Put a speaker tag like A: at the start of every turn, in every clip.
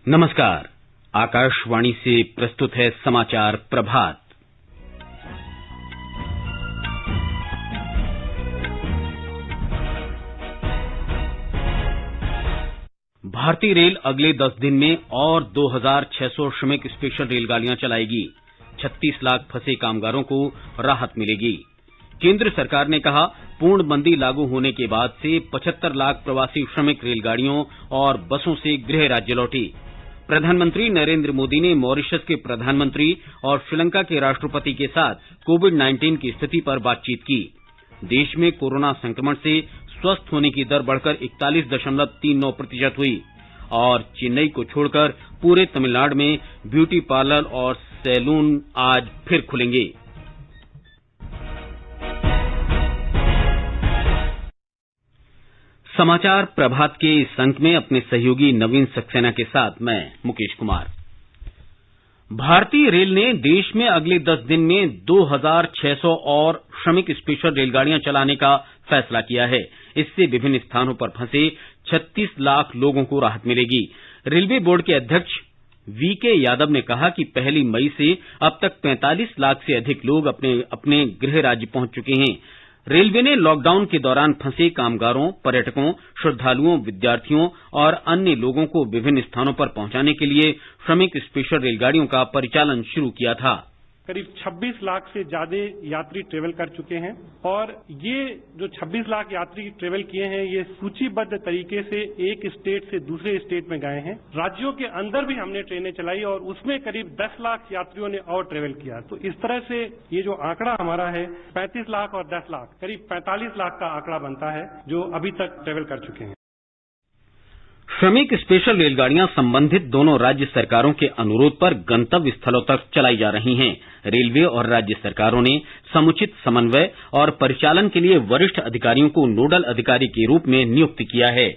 A: नमस्कार। आकाशवाणी से प्रस्तुत है समाचार प्रभात। भारतीय रेल अगले 10 दिन में और 2600 श्रमिक स्पेशल रेलगाड़ियां चलाएगी। 36 लाख फंसे कामगारों को राहत मिलेगी। केंद्र सरकार ने कहा, पूर्णबंदी लागू होने के बाद से 75 लाख प्रवासी श्रमिक रेलगाड़ियों और बसों से गृह राज्य लौटे। प्रधानमंत्री नरेंद्र मोदी ने मॉरिशस के प्रधानमंत्री और श्रीलंका के राष्ट्रपति के साथ कोविड-19 की स्थिति पर बातचीत की। देश में कोरोना संक्रमण से स्वस्थ होने की दर बढ़कर 41.39% हुई और चेन्नई को छोड़कर पूरे तमिलनाडु में ब्यूटी पार्लर और सैलून आज फिर खुलेंगे। समाचार प्रभात के इस अंक में अपने सहयोगी नवीन सक्सेना के साथ मैं मुकेश कुमार। भारतीय रेल ने देश में अगले 10 दिन में 2600 और श्रमिक स्पेशल रेलगाड़ियां चलाने का फैसला किया है। इससे विभिन्न स्थानों पर फंसे 36 लाख लोगों को राहत मिलेगी। रेलवे बोर्ड के अध्यक्ष वीके यादव ने कहा कि 1 मई से अब तक 45 लाख से अधिक लोग अपने गृह राज्य पहुंच चुके हैं। रेलवे ने लॉकडाउन के दौरान फंसे कामगारों, पर्यटकों, श्रद्धालुओं, विद्यार्थियों और अन्य लोगों को विभिन्न स्थानों पर पहुंचाने के लिए श्रमिक स्पेशल रेलगाड़ियों का परिचालन शुरू किया था।
B: करीब 26 लाख से ज्यादा यात्री ट्रेवल कर चुके हैं और ये जो 26 लाख यात्री ट्रेवल किए हैं, ये सूचीबद्ध तरीके से एक स्टेट से दूसरे स्टेट में गए हैं। राज्यों के अंदर भी हमने ट्रेनें चलाई और उसमें करीब 10 लाख यात्रियों ने और ट्रेवल किया। तो इस तरह से ये जो आंकड़ा हमारा है 35 लाख और 10 लाख, करीब 45 लाख का आंकड़ा बनता है जो अभी तक ट्रेवल कर चुके हैं।
A: श्रमिक स्पेशल रेलगाड़ियां संबंधित दोनों राज्य सरकारों के अनुरोध पर गंतव्य स्थलों तक चलाई जा रही हैं। रेलवे और राज्य सरकारों ने समुचित समन्वय और परिचालन के लिए वरिष्ठ अधिकारियों को नोडल अधिकारी के रूप में नियुक्त किया है।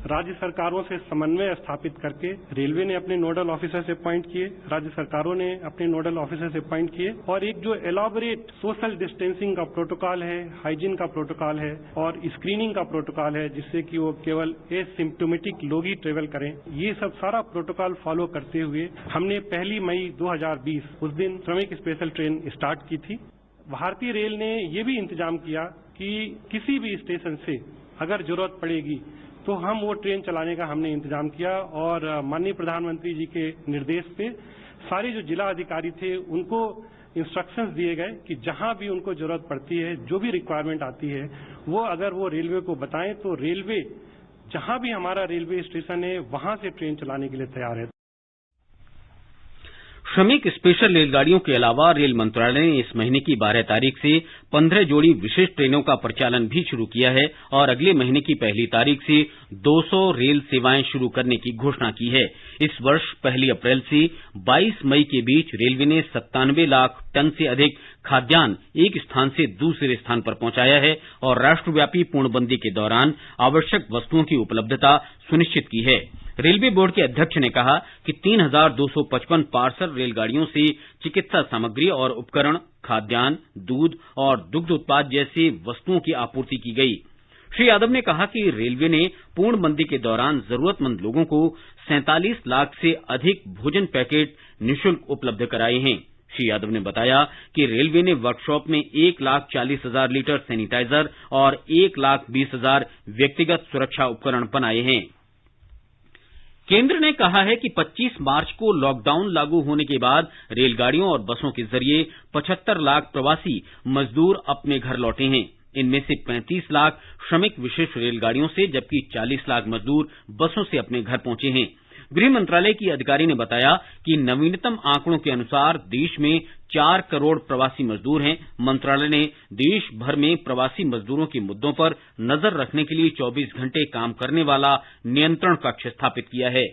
B: राज्य सरकारों से समन्वय स्थापित करके रेलवे ने अपने नोडल ऑफिसर से अपॉइंट किए, राज्य सरकारों ने अपने नोडल ऑफिसर से अपॉइंट किए और एक जो एलॉबरेट सोशल डिस्टेंसिंग का प्रोटोकॉल है, हाइजीन का प्रोटोकॉल है और स्क्रीनिंग का प्रोटोकॉल है, जिससे कि वो केवल एसिम्प्टोमेटिक लोग ही ट्रेवल करें, ये सब सारा प्रोटोकॉल फॉलो करते हुए हमने 1 मई 2020 उस दिन श्रमिक स्पेशल ट्रेन स्टार्ट की थी। भारतीय रेल ने ये भी इंतजाम किया कि किसी भी स्टेशन से अगर जरूरत पड़ेगी तो हम वो ट्रेन चलाने का हमने इंतजाम किया और माननीय प्रधानमंत्री जी के निर्देश पे सारे जो जिला अधिकारी थे उनको इंस्ट्रक्शंस दिए गए कि जहां भी उनको जरूरत पड़ती है, जो भी रिक्वायरमेंट आती है, वो अगर वो रेलवे को बताएं तो रेलवे जहां भी हमारा रेलवे स्टेशन है वहां से ट्रेन चलाने के लिए तैयार है।
A: श्रमिक स्पेशल रेलगाड़ियों के अलावा रेल मंत्रालय ने इस महीने की 12 तारीख से 15 जोड़ी विशेष ट्रेनों का परिचालन भी शुरू किया है और अगले महीने की 1 तारीख से 200 रेल सेवाएं शुरू करने की घोषणा की है। इस वर्ष 1 अप्रैल से 22 मई के बीच रेलवे ने 97 लाख टन से अधिक खाद्यान्न एक स्थान से दूसरे स्थान पर पहुंचाया है और राष्ट्रव्यापी पूर्णबंदी के दौरान आवश्यक वस्तुओं की उपलब्धता सुनिश्चित की है। रेलवे बोर्ड के अध्यक्ष ने कहा कि 3255 पार्सल रेलगाड़ियों से चिकित्सा सामग्री और उपकरण, खाद्यान्न, दूध और दुग्ध उत्पाद जैसे वस्तुओं की आपूर्ति की गई। श्री यादव ने कहा कि रेलवे ने पूर्णबंदी के दौरान जरूरतमंद लोगों को 47 लाख से अधिक भोजन पैकेट निःशुल्क उपलब्ध कराए हैं। श्री यादव ने बताया कि रेलवे ने वर्कशॉप में 1,40,000 लीटर सैनिटाइजर और 1,20,000 व्यक्तिगत सुरक्षा उपकरण बनाए हैं। केंद्र ने कहा है कि 25 मार्च को लॉकडाउन लागू होने के बाद रेलगाड़ियों और बसों के जरिए 75 लाख प्रवासी मजदूर अपने घर लौटे हैं। इनमें से 35 लाख श्रमिक विशेष रेलगाड़ियों से जबकि 40 लाख मजदूर बसों से अपने घर पहुंचे हैं। गृह मंत्रालय की अधिकारी ने बताया कि नवीनतम आंकड़ों के अनुसार देश में 4 करोड़ प्रवासी मजदूर हैं। मंत्रालय ने देश भर में प्रवासी मजदूरों के मुद्दों पर नजर रखने के लिए 24 घंटे काम करने वाला नियंत्रण कक्ष स्थापित किया है।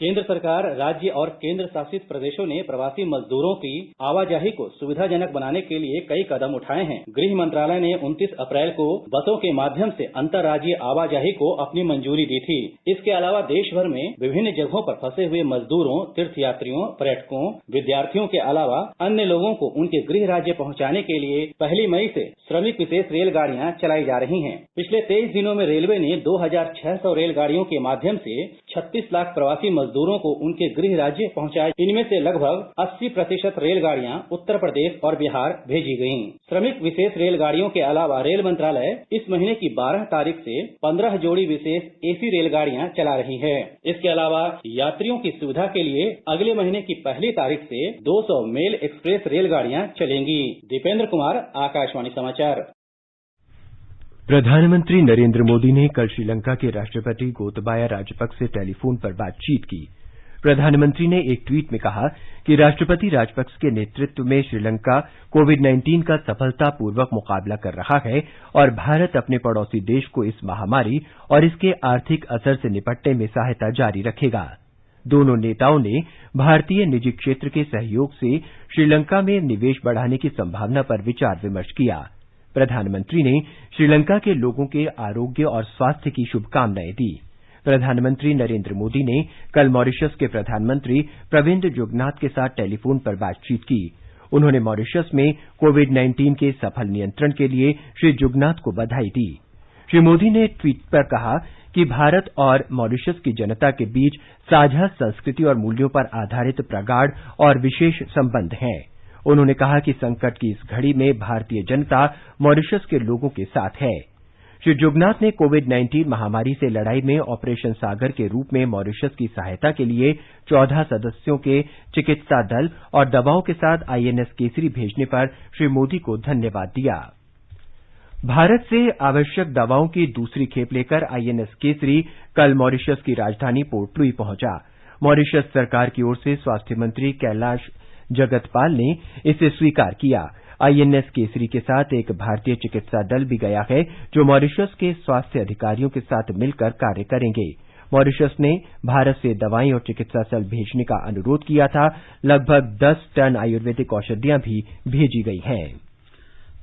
C: केंद्र सरकार, राज्य और केंद्र शासित प्रदेशों ने प्रवासी मजदूरों की आवाजाही को सुविधाजनक बनाने के लिए कई कदम उठाए हैं। गृह मंत्रालय ने 29 अप्रैल को बसों के माध्यम से अंतर्राज्यीय आवाजाही को अपनी मंजूरी दी थी। इसके अलावा देश भर में विभिन्न जगहों पर फंसे हुए मजदूरों, तीर्थयात्रियों, पर्यटकों, विद्यार्थियों के अलावा अन्य लोगों को उनके गृह राज्य पहुँचाने के लिए 1 मई से श्रमिक विशेष रेलगाड़ियाँ चलाई जा रही हैं। पिछले 23 दिनों में रेलवे ने 2600 रेलगाड़ियों के माध्यम से 36 लाख प्रवासी मजदूरों को उनके गृह राज्य पहुंचाए। इनमें से लगभग 80% रेलगाड़ियां उत्तर प्रदेश और बिहार भेजी गयी। श्रमिक विशेष रेलगाड़ियों के अलावा रेल मंत्रालय इस महीने की 12 तारीख से 15 जोड़ी विशेष एसी रेलगाड़ियां चला रही है। इसके अलावा यात्रियों की सुविधा के लिए अगले महीने की 1 तारीख से 200 मेल एक्सप्रेस रेलगाड़ियां चलेंगी। दीपेंद्र कुमार, आकाशवाणी समाचार।
D: प्रधानमंत्री नरेंद्र मोदी ने कल श्रीलंका के राष्ट्रपति गोतबाया राजपक्ष से टेलीफोन पर बातचीत की। प्रधानमंत्री ने एक ट्वीट में कहा कि राष्ट्रपति राजपक्ष के नेतृत्व में श्रीलंका कोविड-19 का सफलतापूर्वक मुकाबला कर रहा है और भारत अपने पड़ोसी देश को इस महामारी और इसके आर्थिक असर से निपटने में सहायता जारी रखेगा। दोनों नेताओं ने भारतीय निजी क्षेत्र के सहयोग से श्रीलंका में निवेश बढ़ाने की संभावना पर विचार विमर्श किया। प्रधानमंत्री ने श्रीलंका के लोगों के आरोग्य और स्वास्थ्य की शुभकामनाएं दी। प्रधानमंत्री नरेंद्र मोदी ने कल मॉरिशस के प्रधानमंत्री प्रविंद जुगनाथ के साथ टेलीफोन पर बातचीत की। उन्होंने मॉरिशस में कोविड-19 के सफल नियंत्रण के लिए श्री जुगनाथ को बधाई दी। श्री मोदी ने ट्वीट पर कहा कि भारत और मॉरिशस की जनता के बीच साझा संस्कृति और मूल्यों पर आधारित प्रगाढ़ और विशेष संबंध हैं। उन्होंने कहा कि संकट की इस घड़ी में भारतीय जनता मॉरिशस के लोगों के साथ है। श्री जुगनाथ ने कोविड-19 महामारी से लड़ाई में ऑपरेशन सागर के रूप में मॉरिशस की सहायता के लिए 14 सदस्यों के चिकित्सा दल और दवाओं के साथ आईएनएस केसरी भेजने पर श्री मोदी को धन्यवाद दिया। भारत से आवश्यक दवाओं की दूसरी खेप लेकर आईएनएस केसरी कल मॉरिशस की राजधानी पोर्ट लुई पहुंचा। मॉरिशस सरकार की ओर से स्वास्थ्य मंत्री कैलाश जगतपाल ने इसे स्वीकार किया। आईएनएस केसरी के साथ एक भारतीय चिकित्सा दल भी गया है जो मॉरिशस के स्वास्थ्य अधिकारियों के साथ मिलकर कार्य करेंगे। मॉरिशस ने भारत से दवाएं और चिकित्सा दल भेजने का अनुरोध किया था। लगभग 10 टन आयुर्वेदिक औषधियां भी भेजी गई हैं।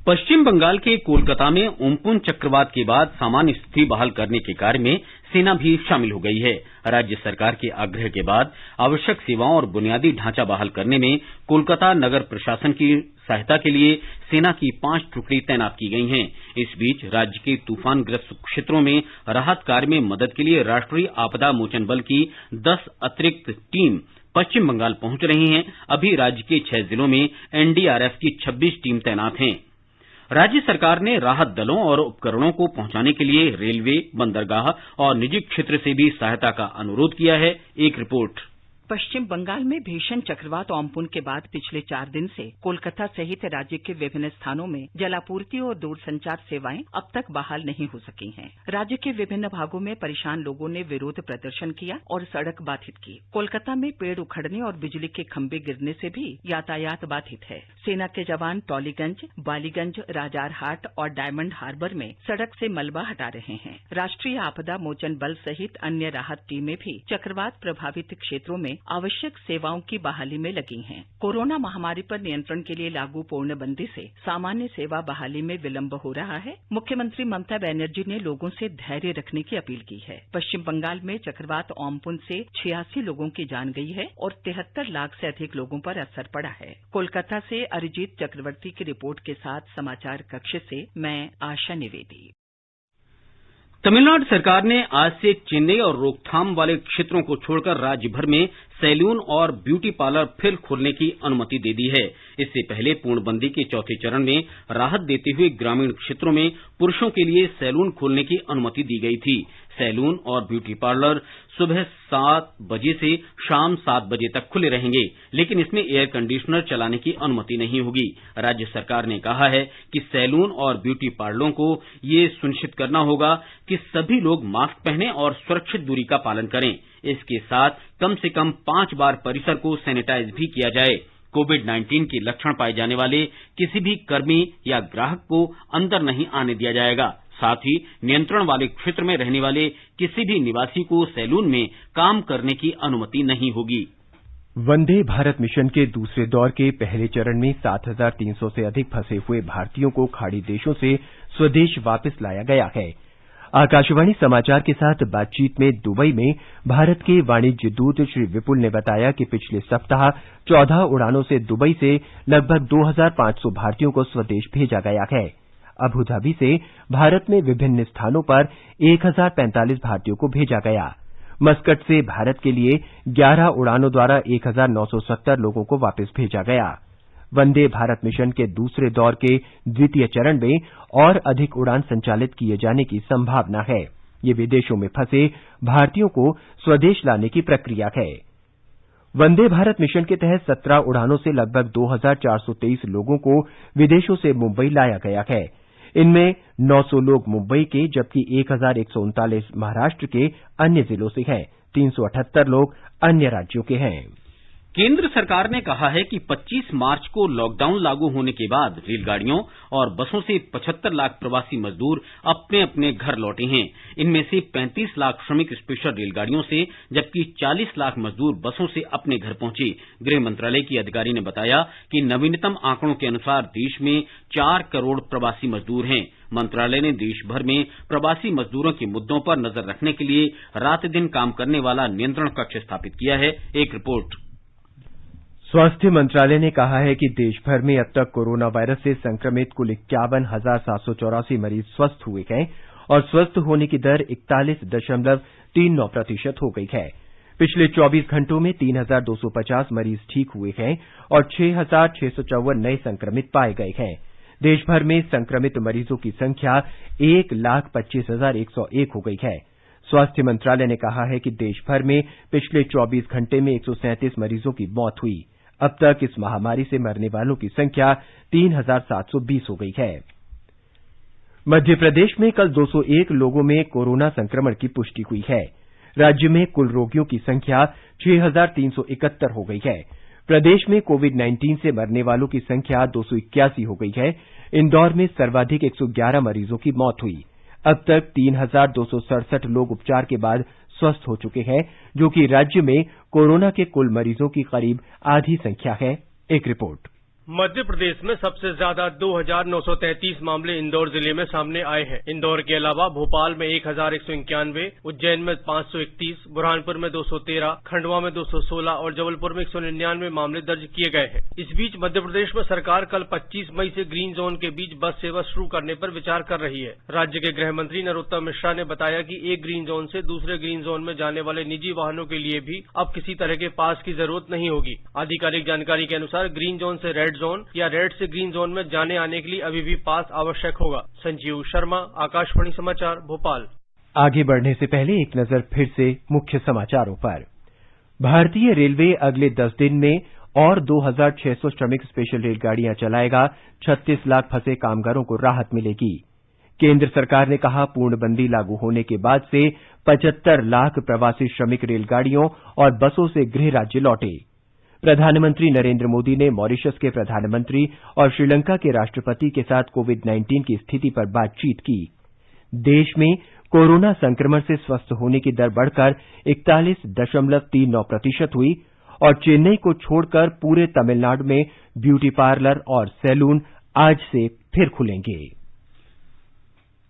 A: पश्चिम बंगाल के कोलकाता में उम्पुन चक्रवात के बाद सामान्य स्थिति बहाल करने के कार्य में सेना भी शामिल हो गई है। राज्य सरकार के आग्रह के बाद आवश्यक सेवाओं और बुनियादी ढांचा बहाल करने में कोलकाता नगर प्रशासन की सहायता के लिए सेना की 5 टुकड़ी तैनात की गई हैं। इस बीच राज्य के तूफानग्रस्त क्षेत्रों में राहत कार्य में मदद के लिए राष्ट्रीय आपदा मोचन बल की 10 अतिरिक्त टीम पश्चिम बंगाल पहुंच रही हैं। अभी राज्य के 6 जिलों में एनडीआरएफ की 26 टीम तैनात हैं। राज्य सरकार ने राहत दलों और उपकरणों को पहुंचाने के लिए रेलवे, बंदरगाह और निजी क्षेत्र से भी सहायता का अनुरोध किया है। एक रिपोर्ट।
E: पश्चिम बंगाल में भीषण चक्रवात ओम्पुन के बाद पिछले 4 दिन से कोलकाता सहित राज्य के विभिन्न स्थानों में जलापूर्ति और दूरसंचार सेवाएं अब तक बहाल नहीं हो सकी हैं। राज्य के विभिन्न भागों में परेशान लोगों ने विरोध प्रदर्शन किया और सड़क बाधित की। कोलकाता में पेड़ उखड़ने और बिजली के खंभे गिरने से भी यातायात बाधित है। सेना के जवान टॉलीगंज, बालीगंज, राजारहाट और डायमंड हार्बर में सड़क से मलबा हटा रहे हैं। राष्ट्रीय आपदा मोचन बल सहित अन्य राहत टीमें भी चक्रवात प्रभावित क्षेत्रों में आवश्यक सेवाओं की बहाली में लगी हैं। कोरोना महामारी पर नियंत्रण के लिए लागू पूर्णबंदी से सामान्य सेवा बहाली में विलंब हो रहा है। मुख्यमंत्री ममता बनर्जी ने लोगों से धैर्य रखने की अपील की है। पश्चिम बंगाल में चक्रवात ओम्पुन से 86 लोगों की जान गई है और 73 लाख से अधिक लोगों पर असर पड़ा है। कोलकाता से अरिजीत चक्रवर्ती की रिपोर्ट के साथ समाचार कक्ष से मैं आशा निवेदी।
A: तमिलनाडु सरकार ने आज से चेन्नई और रोकथाम वाले क्षेत्रों को छोड़कर राज्य भर में सैलून और ब्यूटी पार्लर फिर खोलने की अनुमति दे दी है। इससे पहले पूर्णबंदी के चौथे चरण में राहत देते हुए ग्रामीण क्षेत्रों में पुरुषों के लिए सैलून खोलने की अनुमति दी गई थी। सैलून और ब्यूटी पार्लर सुबह 7 बजे से शाम 7 बजे तक खुले रहेंगे, लेकिन इसमें एयर कंडीशनर चलाने की अनुमति नहीं होगी। राज्य सरकार ने कहा है कि सैलून और ब्यूटी पार्लरों को ये सुनिश्चित करना होगा कि सभी लोग मास्क पहनें और सुरक्षित दूरी का पालन करें। इसके साथ कम से कम 5 बार परिसर को सैनिटाइज भी किया जाए। कोविड-19 के लक्षण पाए जाने वाले किसी भी कर्मी या ग्राहक को अंदर नहीं आने दिया जाएगा। साथ ही नियंत्रण वाले क्षेत्र में रहने वाले किसी भी निवासी को सैलून में काम करने की अनुमति नहीं होगी।
D: वंदे भारत मिशन के दूसरे दौर के पहले चरण में 7,300 से अधिक फंसे हुए भारतीयों को खाड़ी देशों से स्वदेश वापस लाया गया है। आकाशवाणी समाचार के साथ बातचीत में दुबई में भारत के वाणिज्य दूत श्री विपुल ने बताया कि पिछले सप्ताह 14 उड़ानों से दुबई से लगभग 2,500 भारतीयों को स्वदेश भेजा गया है। अबुधाबी से भारत में विभिन्न स्थानों पर 1,045 भारतीयों को भेजा गया। मस्कट से भारत के लिए 11 उड़ानों द्वारा 1970 लोगों को वापस भेजा गया। वंदे भारत मिशन के दूसरे दौर के द्वितीय चरण में और अधिक उड़ान संचालित किए जाने की संभावना है। ये विदेशों में फंसे भारतीयों को स्वदेश लाने की प्रक्रिया है। वंदे भारत मिशन के तहत 17 उड़ानों से लगभग 2423 लोगों को विदेशों से मुंबई लाया गया है। इनमें 900 लोग मुंबई के, जबकि 1139 महाराष्ट्र के अन्य जिलों से हैं। 378 लोग अन्य राज्यों के हैं।
A: केंद्र सरकार ने कहा है कि 25 मार्च को लॉकडाउन लागू होने के बाद रेलगाड़ियों और बसों से 75 लाख प्रवासी मजदूर अपने अपने घर लौटे हैं। इनमें से 35 लाख श्रमिक स्पेशल रेलगाड़ियों से, जबकि 40 लाख मजदूर बसों से अपने घर पहुंचे। गृह मंत्रालय की अधिकारी ने बताया कि नवीनतम आंकड़ों के अनुसार देश में 4 करोड़ प्रवासी मजदूर हैं। मंत्रालय ने देश भर में प्रवासी मजदूरों के मुद्दों पर नजर रखने के लिए रात दिन काम करने वाला नियंत्रण कक्ष स्थापित किया है। एक रिपोर्ट।
D: स्वास्थ्य मंत्रालय ने कहा है कि देश भर में अब तक कोरोना वायरस से संक्रमित कुल 51,784 मरीज स्वस्थ हुए हैं और स्वस्थ होने की दर 41.39% हो गई है। पिछले 24 घंटों में 3,250 मरीज ठीक हुए हैं और 6,654 नए संक्रमित पाए गए हैं। देश भर में संक्रमित मरीजों की संख्या 1,25,101 हो गई है। स्वास्थ्य मंत्रालय ने कहा है कि देश भर में पिछले 24 घंटे में 137 मरीजों की मौत हुई। अब तक इस महामारी से मरने वालों की संख्या 3,720 हो गई है। मध्य प्रदेश में कल 201 लोगों में कोरोना संक्रमण की पुष्टि हुई है। राज्य में कुल रोगियों की संख्या 6,371 हो गई है। प्रदेश में कोविड-19 से मरने वालों की संख्या 281 हो गई है। इंदौर में सर्वाधिक 111 मरीजों की मौत हुई। अब तक 3,267 लोग उपचार के बाद स्वस्थ हो चुके हैं, जो कि राज्य में कोरोना के कुल मरीजों की करीब आधी संख्या है। एक रिपोर्ट।
F: मध्य प्रदेश में सबसे ज्यादा 2,933 मामले इंदौर जिले में सामने आए हैं। इंदौर के अलावा भोपाल में 1,191, उज्जैन में 531, बुरहानपुर में 213, खंडवा में 216 और जबलपुर में 199 मामले दर्ज किए गए हैं। इस बीच मध्य प्रदेश में सरकार कल 25 मई से ग्रीन जोन के बीच बस सेवा शुरू करने पर विचार कर रही है। राज्य के गृह मंत्री नरोत्तम मिश्रा ने बताया कि एक ग्रीन जोन से दूसरे ग्रीन जोन में जाने वाले निजी वाहनों के लिए भी अब किसी तरह के पास की जरूरत नहीं होगी। आधिकारिक जानकारी के अनुसार ग्रीन जोन से रेड जोन या रेड से ग्रीन जोन में जाने आने के लिए अभी भी पास आवश्यक होगा। संजीव शर्मा, आकाशवाणी समाचार, भोपाल।
D: आगे बढ़ने से पहले एक नजर फिर से मुख्य समाचारों पर। भारतीय रेलवे अगले 10 दिन में और 2,600 श्रमिक स्पेशल रेलगाड़ियां चलाएगा। 36 लाख फंसे कामगारों को राहत मिलेगी। केंद्र सरकार ने कहा, पूर्णबंदी लागू होने के बाद से 75 लाख प्रवासी श्रमिक रेलगाड़ियों और बसों से गृह राज्य लौटे। प्रधानमंत्री नरेंद्र मोदी ने मॉरिशस के प्रधानमंत्री और श्रीलंका के राष्ट्रपति के साथ कोविड-19 की स्थिति पर बातचीत की। देश में कोरोना संक्रमण से स्वस्थ होने की दर बढ़कर 41.39% हुई और चेन्नई को छोड़कर पूरे तमिलनाडु में ब्यूटी पार्लर और सैलून आज से फिर खुलेंगे।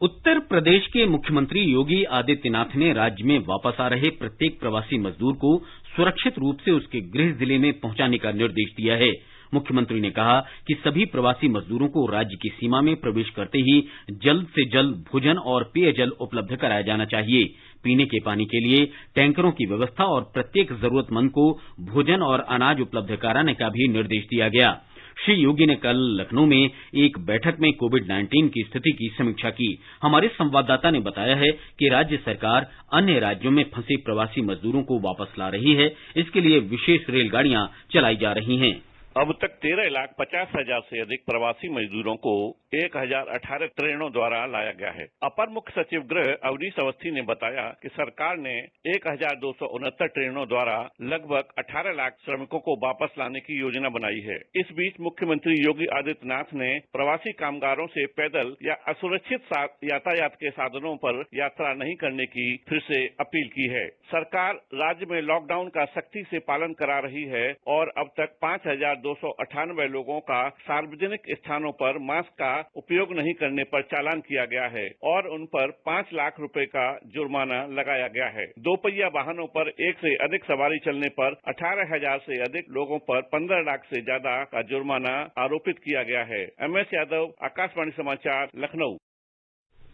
A: उत्तर प्रदेश के मुख्यमंत्री योगी आदित्यनाथ ने राज्य में वापस आ रहे प्रत्येक प्रवासी मजदूर को सुरक्षित रूप से उसके गृह जिले में पहुंचाने का निर्देश दिया है। मुख्यमंत्री ने कहा कि सभी प्रवासी मजदूरों को राज्य की सीमा में प्रवेश करते ही जल्द से जल्द भोजन और पेयजल उपलब्ध कराया जाना चाहिए। पीने के पानी के लिए टैंकरों की व्यवस्था और प्रत्येक जरूरतमंद को भोजन और अनाज उपलब्ध कराने का भी निर्देश दिया गया। श्री योगी ने कल लखनऊ में एक बैठक में कोविड-19 की स्थिति की समीक्षा की। हमारे संवाददाता ने बताया है कि राज्य सरकार अन्य राज्यों में फंसे प्रवासी मजदूरों को वापस ला रही है। इसके लिए विशेष रेलगाड़ियां चलाई जा रही हैं।
G: अब तक 13,50,000 से अधिक प्रवासी मजदूरों को 1,018 ट्रेनों द्वारा लाया गया है। अपर मुख्य सचिव गृह अवनीश अवस्थी ने बताया कि सरकार ने 1,269 ट्रेनों द्वारा लगभग 18 लाख श्रमिकों को वापस लाने की योजना बनाई है। इस बीच मुख्यमंत्री योगी आदित्यनाथ ने प्रवासी कामगारों से पैदल या असुरक्षित यातायात के साधनों पर यात्रा नहीं करने की फिर से अपील की है। सरकार राज्य में लॉकडाउन का सख्ती से पालन करा रही है और अब तक 5,298 लोगों का सार्वजनिक स्थानों पर मास्क का उपयोग नहीं करने पर चालान किया गया है और उन पर 5 लाख रुपए का जुर्माना लगाया गया है। 2 पहिया वाहनों पर एक से अधिक सवारी चलने पर 18,000 से अधिक लोगों पर 15 लाख से ज्यादा का जुर्माना आरोपित किया गया है। MS यादव, आकाशवाणी समाचार, लखनऊ।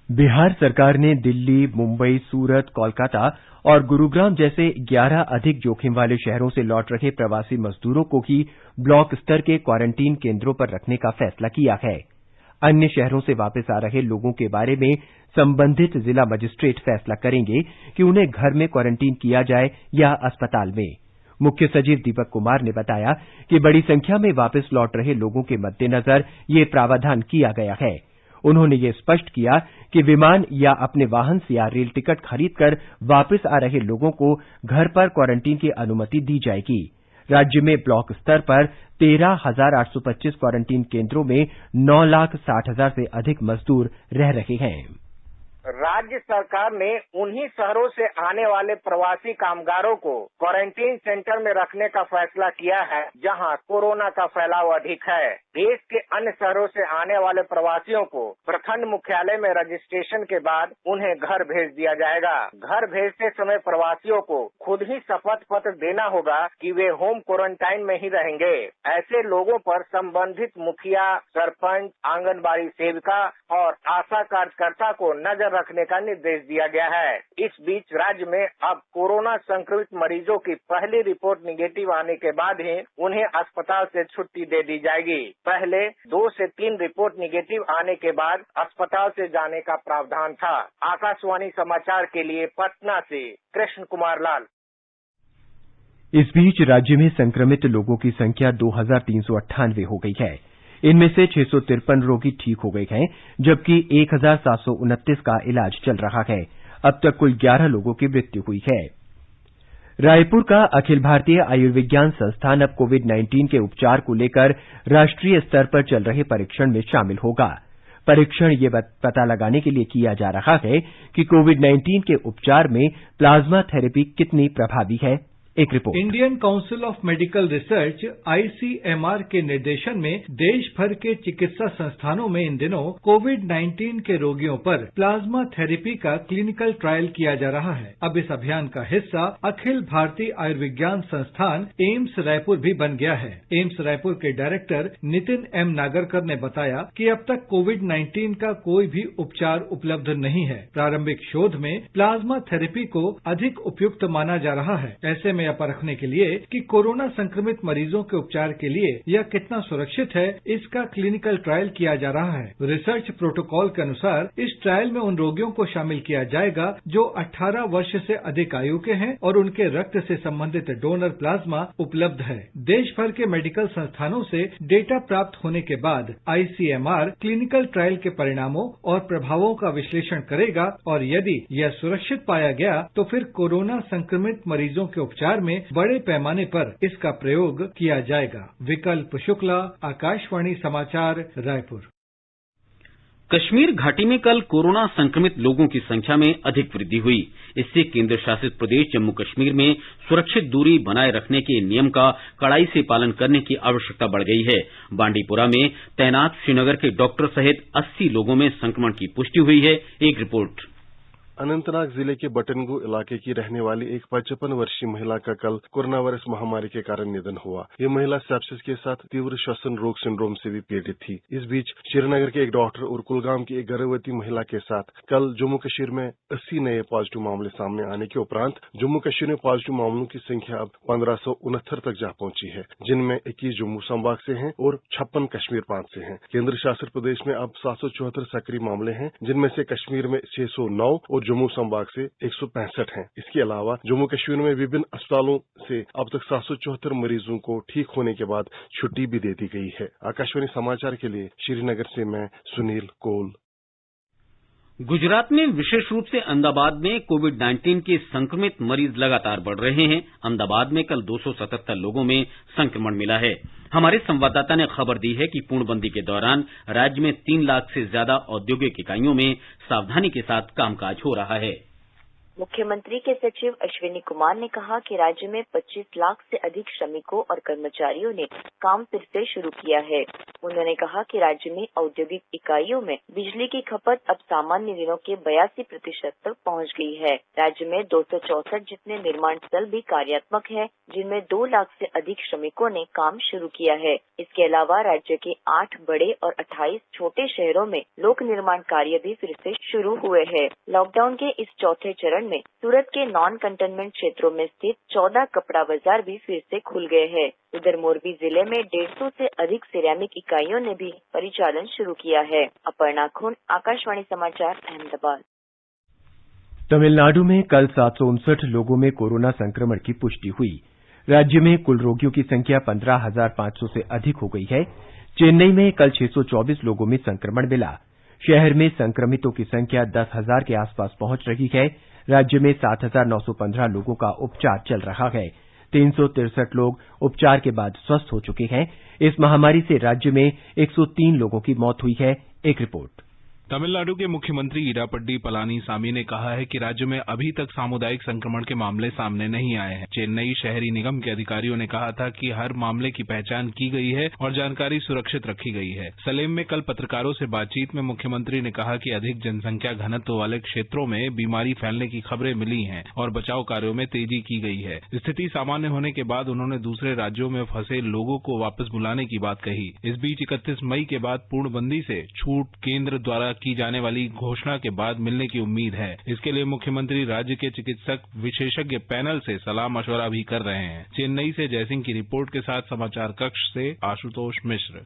D: बिहार सरकार ने दिल्ली, मुंबई, सूरत, कोलकाता और गुरुग्राम जैसे 11 अधिक जोखिम वाले शहरों से लौट रहे प्रवासी मजदूरों को ही ब्लॉक स्तर के क्वारंटीन केंद्रों पर रखने का फैसला किया है। अन्य शहरों से वापस आ रहे लोगों के बारे में संबंधित जिला मजिस्ट्रेट फैसला करेंगे कि उन्हें घर में क्वारंटीन किया जाए या अस्पताल में। मुख्य सचिव दीपक कुमार ने बताया कि बड़ी संख्या में वापस लौट रहे लोगों के मद्देनजर ये प्रावधान किया गया है। उन्होंने ये स्पष्ट किया कि विमान या अपने वाहन से या रेल टिकट खरीदकर वापस आ रहे लोगों को घर पर क्वारंटीन की अनुमति दी जाएगी। राज्य में ब्लॉक स्तर पर 13,825 क्वारंटीन केंद्रों में 9,60,000 से अधिक मजदूर रह रहे हैं।
H: राज्य सरकार ने उन्हीं शहरों से आने वाले प्रवासी कामगारों को क्वारंटीन सेंटर में रखने का फैसला किया है जहां कोरोना का फैलाव अधिक है। देश के अन्य शहरों से आने वाले प्रवासियों को प्रखंड मुख्यालय में रजिस्ट्रेशन के बाद उन्हें घर भेज दिया जाएगा। घर भेजते समय प्रवासियों को खुद ही शपथ पत्र देना होगा कि वे होम क्वारंटाइन में ही रहेंगे। ऐसे लोगों पर संबंधित मुखिया, सरपंच, आंगनबाड़ी सेविका और आशा कार्यकर्ता को नजर रखने का निर्देश दिया गया है। इस बीच राज्य में अब कोरोना संक्रमित मरीजों की पहली रिपोर्ट निगेटिव आने के बाद ही उन्हें अस्पताल से छुट्टी दे दी जाएगी। पहले 2 से 3 रिपोर्ट निगेटिव आने के बाद अस्पताल से जाने का प्रावधान था। आकाशवाणी समाचार के लिए पटना से कृष्ण कुमार लाल।
D: इस बीच राज्य में संक्रमित लोगों की संख्या 2,398 हो गई है। इनमें से 653 रोगी ठीक हो गए हैं, जबकि 1,729 का इलाज चल रहा है। अब तक कुल 11 लोगों की मृत्यु हुई है। रायपुर का अखिल भारतीय आयुर्विज्ञान संस्थान अब कोविड-19 के उपचार को लेकर राष्ट्रीय स्तर पर चल रहे परीक्षण में शामिल होगा। परीक्षण ये पता लगाने के लिए किया जा रहा है कि कोविड-19 के उपचार में प्लाज्मा थेरेपी कितनी प्रभावी है। एक report.
I: Indian council of medical research ICMR के निर्देशन में देश भर के चिकित्सा संस्थानों में इन दिनों कोविड-19 के रोगियों पर प्लाज्मा थेरेपी का क्लिनिकल ट्रायल किया जा रहा है। अब इस अभियान का हिस्सा अखिल भारतीय आयुर्विज्ञान संस्थान एम्स रायपुर भी बन गया है। एम्स रायपुर के डायरेक्टर नितिन M नागरकर ने बताया कि अब तक कोविड-19 का कोई भी उपचार उपलब्ध नहीं है। प्रारंभिक शोध में प्लाज्मा थेरेपी को अधिक उपयुक्त माना जा रहा है। ऐसे में यह परखने के लिए कि कोरोना संक्रमित मरीजों के उपचार के लिए यह कितना सुरक्षित है, इसका क्लिनिकल ट्रायल किया जा रहा है। रिसर्च प्रोटोकॉल के अनुसार इस ट्रायल में उन रोगियों को शामिल किया जाएगा जो 18 वर्ष से अधिक आयु के हैं और उनके रक्त से संबंधित डोनर प्लाज्मा उपलब्ध है। देश भर के मेडिकल संस्थानों से डेटा प्राप्त होने के बाद ICMR क्लिनिकल ट्रायल के परिणामों और प्रभावों का विश्लेषण करेगा और यदि यह सुरक्षित पाया गया तो फिर कोरोना संक्रमित मरीजों के उपचार में बड़े पैमाने पर इसका प्रयोग किया जाएगा। विकल्प शुक्ला, आकाशवाणी समाचार, रायपुर।
A: कश्मीर घाटी में कल कोरोना संक्रमित लोगों की संख्या में अधिक वृद्धि हुई। इससे केंद्र शासित प्रदेश जम्मू कश्मीर में सुरक्षित दूरी बनाए रखने के नियम का कड़ाई से पालन करने की आवश्यकता बढ़ गई है। बांडीपुरा में तैनात श्रीनगर के डॉक्टर सहित 80 लोगों में संक्रमण की पुष्टि हुई है। एक रिपोर्ट।
J: अनंतनाग जिले के बटनगू इलाके की रहने वाली एक 55 वर्षीय महिला का कल कोरोना वायरस महामारी के कारण निधन हुआ। ये महिला सेप्सिस के साथ तीव्र श्वसन रोग सिंड्रोम से भी पीड़ित थी। इस बीच श्रीनगर के एक डॉक्टर और कुलगाम की एक गर्भवती महिला के साथ कल जम्मू कश्मीर में 80 नए पॉजिटिव मामले सामने आने के उपरांत जम्मू कश्मीर में पॉजिटिव मामलों की संख्या अब 1569 तक जा पहुंची है, जिनमें 21 जम्मू संभाग से हैं और 56 कश्मीर प्रांत से हैं। केंद्र शासित प्रदेश में अब 774 सक्रिय मामले हैं, जिनमें से कश्मीर में 609 और जम्मू संभाग से 165 हैं। इसके अलावा जम्मू कश्मीर में विभिन्न अस्पतालों से अब तक 774 मरीजों को ठीक होने के बाद छुट्टी भी दे दी गई है। आकाशवाणी समाचार के लिए श्रीनगर से मैं सुनील कोल।
A: गुजरात में विशेष रूप से अहमदाबाद में कोविड-19 के संक्रमित मरीज लगातार बढ़ रहे हैं। अहमदाबाद में कल 277 लोगों में संक्रमण मिला है। हमारे संवाददाता ने खबर दी है कि पूर्णबंदी के दौरान राज्य में 3 लाख से ज्यादा औद्योगिक इकाइयों में सावधानी के साथ कामकाज हो रहा है।
K: मुख्यमंत्री के सचिव अश्विनी कुमार ने कहा कि राज्य में 25 लाख से अधिक श्रमिकों और कर्मचारियों ने काम फिर से शुरू किया है। उन्होंने कहा कि राज्य में औद्योगिक इकाइयों में बिजली की खपत अब सामान्य दिनों के 82% तक पहुंच गई है। राज्य में 264 जितने निर्माण स्थल भी कार्यात्मक है, जिनमें 2 लाख से अधिक श्रमिकों ने काम शुरू किया है। इसके अलावा राज्य के 8 बड़े और 28 छोटे शहरों में लोक निर्माण कार्य भी फिर से शुरू हुए हैं। लॉकडाउन के इस चौथे चरण में सूरत के नॉन कंटेनमेंट क्षेत्रों में स्थित 14 कपड़ा बाजार भी फिर से खुल गए हैं। उधर मोरबी जिले में 150 से अधिक सिरेमिक इकाइयों ने भी परिचालन शुरू किया है। अपर्णा खुन, आकाशवाणी समाचार, अहमदाबाद।
D: तमिलनाडु में कल 759 लोगों में कोरोना संक्रमण की पुष्टि हुई। राज्य में कुल रोगियों की संख्या 15,500 से अधिक हो गई है। चेन्नई में कल 624 लोगों में संक्रमण मिला। शहर में संक्रमितों की संख्या 10,000 के आसपास पहुंच रही है। राज्य में 7,915 लोगों का उपचार चल रहा है। 363 लोग उपचार के बाद स्वस्थ हो चुके हैं। इस महामारी से राज्य में 103 लोगों की मौत हुई है। एक रिपोर्ट।
L: तमिलनाडु के मुख्यमंत्री ईडापड्डी पलानीसामी ने कहा है कि राज्य में अभी तक सामुदायिक संक्रमण के मामले सामने नहीं आए हैं। चेन्नई शहरी निगम के अधिकारियों ने कहा था कि हर मामले की पहचान की गई है और जानकारी सुरक्षित रखी गई है। सलेम में कल पत्रकारों से बातचीत में मुख्यमंत्री ने कहा कि अधिक जनसंख्या घनत्व वाले क्षेत्रों में बीमारी फैलने की खबरें मिली हैं और बचाव कार्यों में तेजी की गई है। स्थिति सामान्य होने के बाद उन्होंने दूसरे राज्यों में फंसे लोगों को वापस बुलाने की बात कही। इस बीच 31 मई के बाद पूर्णबंदी से छूट केंद्र द्वारा की जाने वाली घोषणा के बाद मिलने की उम्मीद है। इसके लिए मुख्यमंत्री राज्य के चिकित्सक विशेषज्ञ पैनल से सलाह मशवरा भी कर रहे हैं। चेन्नई से जयसिंह की रिपोर्ट के साथ समाचार कक्ष से आशुतोष मिश्र।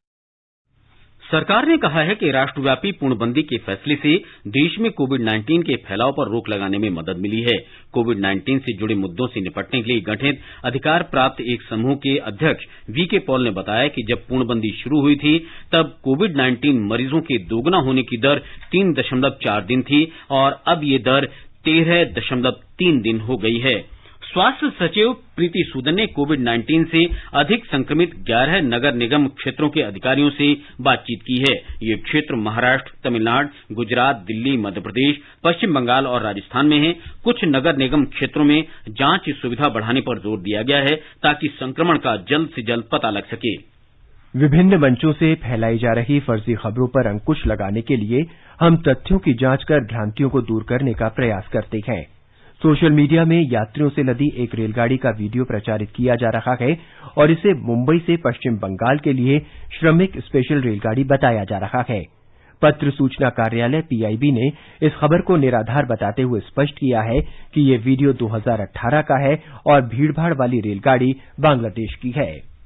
A: सरकार ने कहा है कि राष्ट्रव्यापी पूर्णबंदी के फैसले से देश में कोविड-19 के फैलाव पर रोक लगाने में मदद मिली है। कोविड-19 से जुड़े मुद्दों से निपटने के लिए गठित अधिकार प्राप्त एक समूह के अध्यक्ष वीके पॉल ने बताया कि जब पूर्णबंदी शुरू हुई थी तब कोविड-19 मरीजों के दोगुना होने की दर 3.4 दिन थी और अब ये दर 13.3 दिन हो गई है। स्वास्थ्य सचिव प्रीति सूदन ने कोविड-19 से अधिक संक्रमित 11 नगर निगम क्षेत्रों के अधिकारियों से बातचीत की है। ये क्षेत्र महाराष्ट्र, तमिलनाडु, गुजरात, दिल्ली, मध्य प्रदेश, पश्चिम बंगाल और राजस्थान में हैं। कुछ नगर निगम क्षेत्रों में जांच सुविधा बढ़ाने पर जोर दिया गया है ताकि संक्रमण का जल्द से जल्द पता लग सके।
D: विभिन्न मंचों से फैलाई जा रही फर्जी खबरों पर अंकुश लगाने के लिए हम तथ्यों की जांच कर भ्रांतियों को दूर करने का प्रयास करते हैं। सोशल मीडिया में यात्रियों से लदी एक रेलगाड़ी का वीडियो प्रचारित किया जा रहा है और इसे मुंबई से पश्चिम बंगाल के लिए श्रमिक स्पेशल रेलगाड़ी बताया जा रहा है। पत्र सूचना कार्यालय पीआईबी ने इस खबर को निराधार बताते हुए स्पष्ट किया है कि ये वीडियो 2018 का है और भीड़भाड़ वाली रेलगाड़ी बांग्लादेश की है।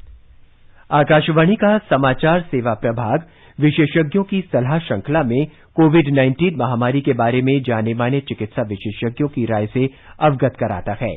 D: आकाशवाणी का समाचार सेवा प्रभाग विशेषज्ञों की सलाह श्रृंखला में कोविड-19 महामारी के बारे में जाने माने चिकित्सा विशेषज्ञों की राय से अवगत कराता है।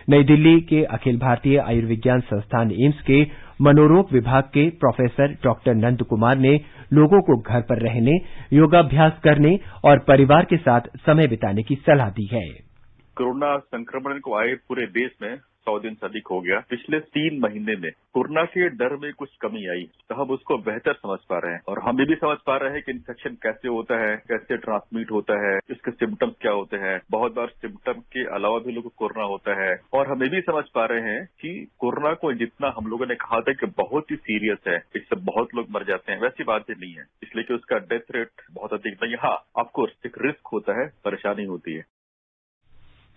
D: नई दिल्ली के अखिल भारतीय आयुर्विज्ञान संस्थान एम्स के मनोरोग विभाग के प्रोफेसर डॉक्टर नंद कुमार ने लोगों को घर पर रहने, योगाभ्यास करने और परिवार के साथ समय बिताने की सलाह दी है।
M: कोरोना संक्रमण को आए पूरे देश में 100 दिन से अधिक हो गया। पिछले 3 महीने में कोरोना के डर में कुछ कमी आई तो हम उसको बेहतर समझ पा रहे हैं और हम ये भी समझ पा रहे हैं कि इन्फेक्शन कैसे होता है, कैसे ट्रांसमिट होता है, इसके सिम्टम्स क्या होते हैं। बहुत बार सिम्टम के अलावा भी लोगों को कोरोना होता है और हम ये भी समझ पा रहे हैं कि कोरोना को जितना हम लोगों ने कहा था कि बहुत ही सीरियस है, इससे बहुत लोग मर जाते हैं, वैसी बात ही नहीं है। इसलिए कि उसका डेथ रेट बहुत अधिक नहीं। हाँ, ऑफकोर्स एक रिस्क होता है, परेशानी होती है।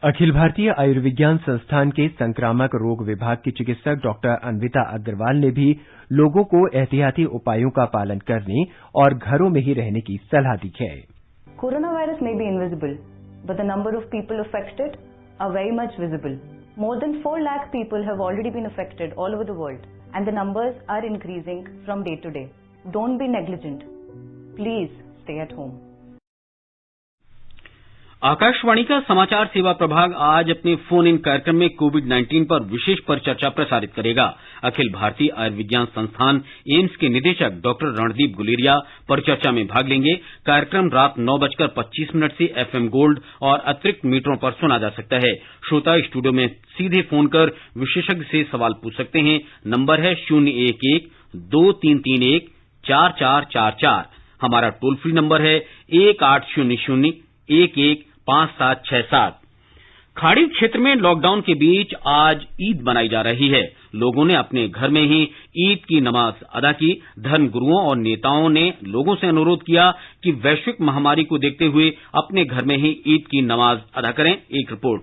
D: अखिल भारतीय आयुर्विज्ञान संस्थान के संक्रामक रोग विभाग की चिकित्सक डॉक्टर अन्विता अग्रवाल ने भी लोगों को एहतियाती उपायों का पालन करने और घरों में ही रहने की सलाह दी है।
N: Corona virus may be invisible, but the number of people affected are very much visible. More than 4 lakh people have already been affected all over the world, and the numbers are increasing from day to day. Don't be negligent. Please stay at home.
A: Akashvani का समाचार सेवा प्रभाग आज अपने phone in कार्यक्रम में कोविड-19 पर विशेष परिचर्चा प्रसारित करेगा। अखिल भारतीय आयुर्विज्ञान संस्थान एम्स के निदेशक डॉक्टर रणदीप गुलेरिया परिचर्चा में भाग लेंगे। कार्यक्रम रात 9:25 से एफएम गोल्ड और अतिरिक्त मीटरों पर सुना जा सकता है। श्रोता स्टूडियो में सीधे फोन कर विशेषज्ञ से सवाल पूछ सकते हैं। नंबर है 011-2331-4444। हमारा टोल फ्री नंबर है 1800-11-5767। खाड़ी क्षेत्र में लॉकडाउन के बीच आज ईद मनाई जा रही है। लोगों ने अपने घर में ही ईद की नमाज अदा की। धर्म गुरुओं और नेताओं ने लोगों से अनुरोध किया कि वैश्विक महामारी को देखते हुए अपने घर में ही ईद की नमाज अदा करें। एक रिपोर्ट।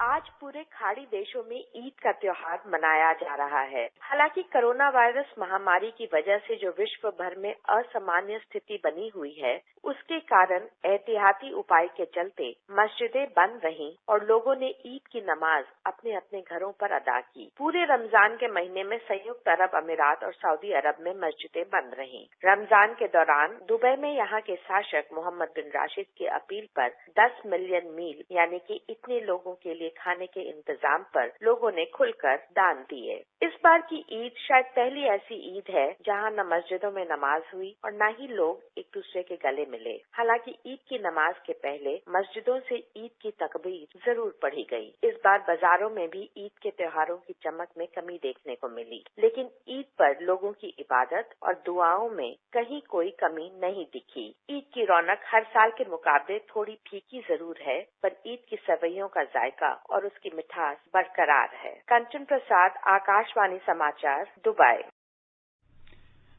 O: आज पूरे खाड़ी देशों में ईद का त्योहार मनाया जा रहा है। हालांकि कोरोना वायरस महामारी की वजह से जो विश्व भर में असामान्य स्थिति बनी हुई है, उसके कारण एहतियाती उपाय के चलते मस्जिदें बंद रहीं और लोगों ने ईद की नमाज अपने अपने घरों पर अदा की। पूरे रमजान के महीने में संयुक्त अरब अमीरात और सऊदी अरब में मस्जिदें बंद रहीं। रमजान के दौरान दुबई में यहाँ के शासक मोहम्मद बिन राशिद की अपील पर 10 मिलियन मील यानी कि इतने लोगों के लिए खाने के इंतजाम पर लोगों ने खुलकर दान दिए। इस बार की ईद शायद पहली ऐसी ईद है जहां न मस्जिदों में नमाज हुई और न ही लोग एक दूसरे के गले मिले। हालांकि ईद की नमाज के पहले मस्जिदों से ईद की तकबीर जरूर पढ़ी गई। इस बार बाजारों में भी ईद के त्योहारों की चमक में कमी देखने को मिली, लेकिन ईद पर लोगों की इबादत और दुआओं में कहीं कोई कमी नहीं दिखी। ईद की रौनक हर साल के मुकाबले थोड़ी फीकी जरूर है, पर ईद की सवैयों का जायका और उसकी मिठास बरकरार है। कंचन प्रसाद, आकाशवाणी समाचार, दुबई।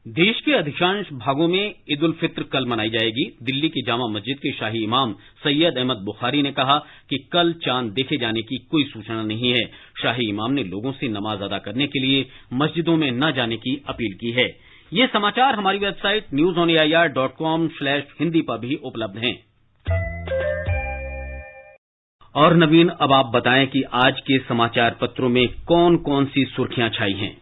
A: देश के अधिकांश भागों में ईद उल फित्र कल मनाई जाएगी। दिल्ली की जामा मस्जिद के शाही इमाम सैयद अहमद बुखारी ने कहा कि कल चांद देखे जाने की कोई सूचना नहीं है। शाही इमाम ने लोगों से नमाज अदा करने के लिए मस्जिदों में न जाने की अपील की है। ये समाचार हमारी वेबसाइट newsonair.com/hindi पर भी उपलब्ध हैं। और नवीन, अब आप बताएं कि आज के समाचार पत्रों में कौन कौन सी सुर्खियां छाई हैं।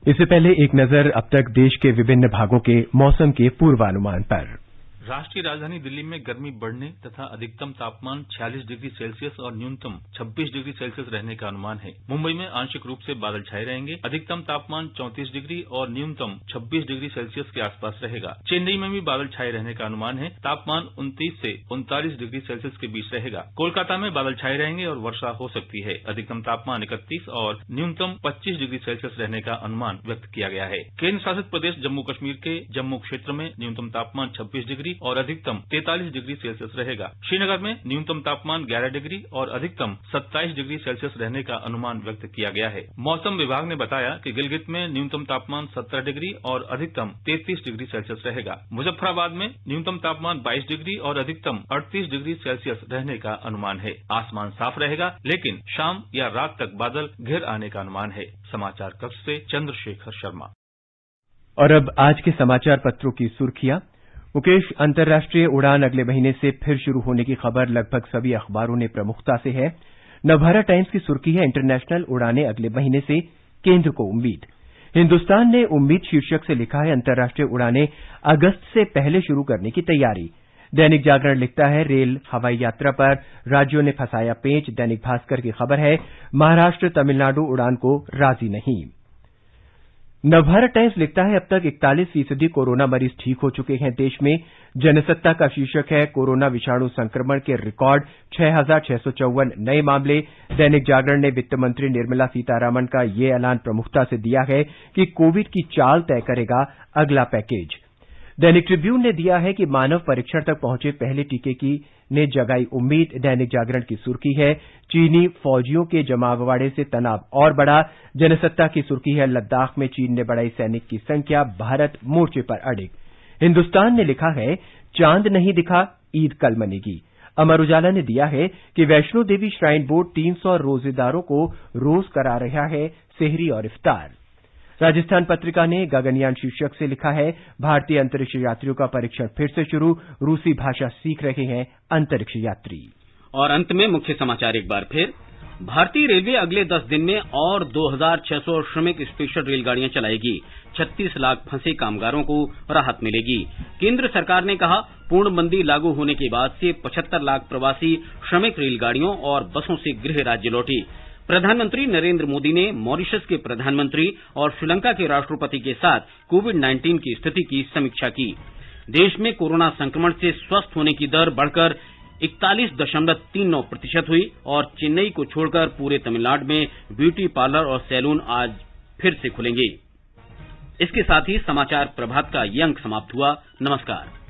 D: इससे पहले एक नजर अब तक देश के विभिन्न भागों के मौसम के पूर्वानुमान पर।
L: राष्ट्रीय राजधानी दिल्ली में गर्मी बढ़ने तथा अधिकतम तापमान 46 डिग्री सेल्सियस और न्यूनतम 26 डिग्री सेल्सियस रहने का अनुमान है। मुंबई में आंशिक रूप से बादल छाए रहेंगे। अधिकतम तापमान 34 डिग्री और न्यूनतम 26 डिग्री सेल्सियस के आसपास रहेगा। चेन्नई में भी बादल छाए रहने का अनुमान है। तापमान 29 से 39 डिग्री सेल्सियस के बीच रहेगा। कोलकाता में बादल छाए रहेंगे और वर्षा हो सकती है। अधिकतम तापमान 31 और न्यूनतम 25 डिग्री सेल्सियस रहने का अनुमान व्यक्त किया गया है। केंद्र शासित प्रदेश जम्मू कश्मीर के जम्मू क्षेत्र में न्यूनतम तापमान 26 डिग्री और अधिकतम 43 डिग्री सेल्सियस रहेगा। श्रीनगर में न्यूनतम तापमान 11 डिग्री और अधिकतम 27 डिग्री सेल्सियस रहने का अनुमान व्यक्त किया गया है। मौसम विभाग ने बताया कि गिलगित में न्यूनतम तापमान 17 डिग्री और अधिकतम 33 डिग्री सेल्सियस रहेगा। मुजफ्फराबाद में न्यूनतम तापमान 22 डिग्री और अधिकतम 38 डिग्री सेल्सियस रहने का अनुमान है। आसमान साफ रहेगा, लेकिन शाम या रात तक बादल घिर आने का अनुमान है। समाचार कक्ष से चंद्रशेखर शर्मा।
D: और अब आज के समाचार पत्रों की सुर्खियां। मुकेश, अंतर्राष्ट्रीय उड़ान अगले महीने से फिर शुरू होने की खबर लगभग सभी अखबारों ने प्रमुखता से है। नवभारत टाइम्स की सुर्खी है, इंटरनेशनल उड़ानें अगले महीने से, केंद्र को उम्मीद। हिंदुस्तान ने उम्मीद शीर्षक से लिखा है, अंतर्राष्ट्रीय उड़ानें अगस्त से पहले शुरू करने की तैयारी। दैनिक जागरण लिखता है, रेल हवाई यात्रा पर राज्यों ने फंसाया पेंच। दैनिक भास्कर की खबर है, महाराष्ट्र तमिलनाडु उड़ान को राजी नहीं। नवभारत टाइम्स लिखता है, अब तक 41% कोरोना मरीज ठीक हो चुके हैं देश में। जनसत्ता का शीर्षक है, कोरोना विषाणु संक्रमण के रिकॉर्ड 6,654 नए मामले। दैनिक जागरण ने वित्त मंत्री निर्मला सीतारामन का ये ऐलान प्रमुखता से दिया है कि कोविड की चाल तय करेगा अगला पैकेज। दैनिक ट्रिब्यून ने दिया है कि मानव परीक्षण तक पहुंचे पहले टीके की ने जगाई उम्मीद। दैनिक जागरण की सुर्खी है, चीनी फौजियों के जमावड़े से तनाव और बढ़ा। जनसत्ता की सुर्खी है, लद्दाख में चीन ने बढ़ाई सैनिक की संख्या, भारत मोर्चे पर अड़िग। हिंदुस्तान ने लिखा है, चांद नहीं दिखा, ईद कल मनेगी। अमर उजाला ने दिया है कि वैष्णो देवी श्राइन बोर्ड 300 रोजेदारों को रोज करा रहा है सेहरी और इफ्तार। राजस्थान पत्रिका ने गगनयान शीर्षक से लिखा है, भारतीय अंतरिक्ष यात्रियों का परीक्षण फिर से शुरू, रूसी भाषा सीख रहे हैं अंतरिक्ष यात्री।
A: और अंत में मुख्य समाचार एक बार फिर। भारतीय रेलवे अगले 10 दिन में और 2,600 श्रमिक स्पेशल रेलगाड़ियां चलाएगी। 36 लाख फंसे कामगारों को राहत मिलेगी। केंद्र सरकार ने कहा, पूर्णबंदी लागू होने के बाद से 75 लाख प्रवासी श्रमिक रेलगाड़ियों और बसों से गृह राज्य लौटे। प्रधानमंत्री नरेंद्र मोदी ने मॉरिशस के प्रधानमंत्री और श्रीलंका के राष्ट्रपति के साथ कोविड-19 की स्थिति की समीक्षा की। देश में कोरोना संक्रमण से स्वस्थ होने की दर बढ़कर 41.39% हुई और चेन्नई को छोड़कर पूरे तमिलनाडु में ब्यूटी पार्लर और सैलून आज फिर से खुलेंगे। इसके साथ ही समाचार प्रभात का ये अंक समाप्त हुआ। नमस्कार।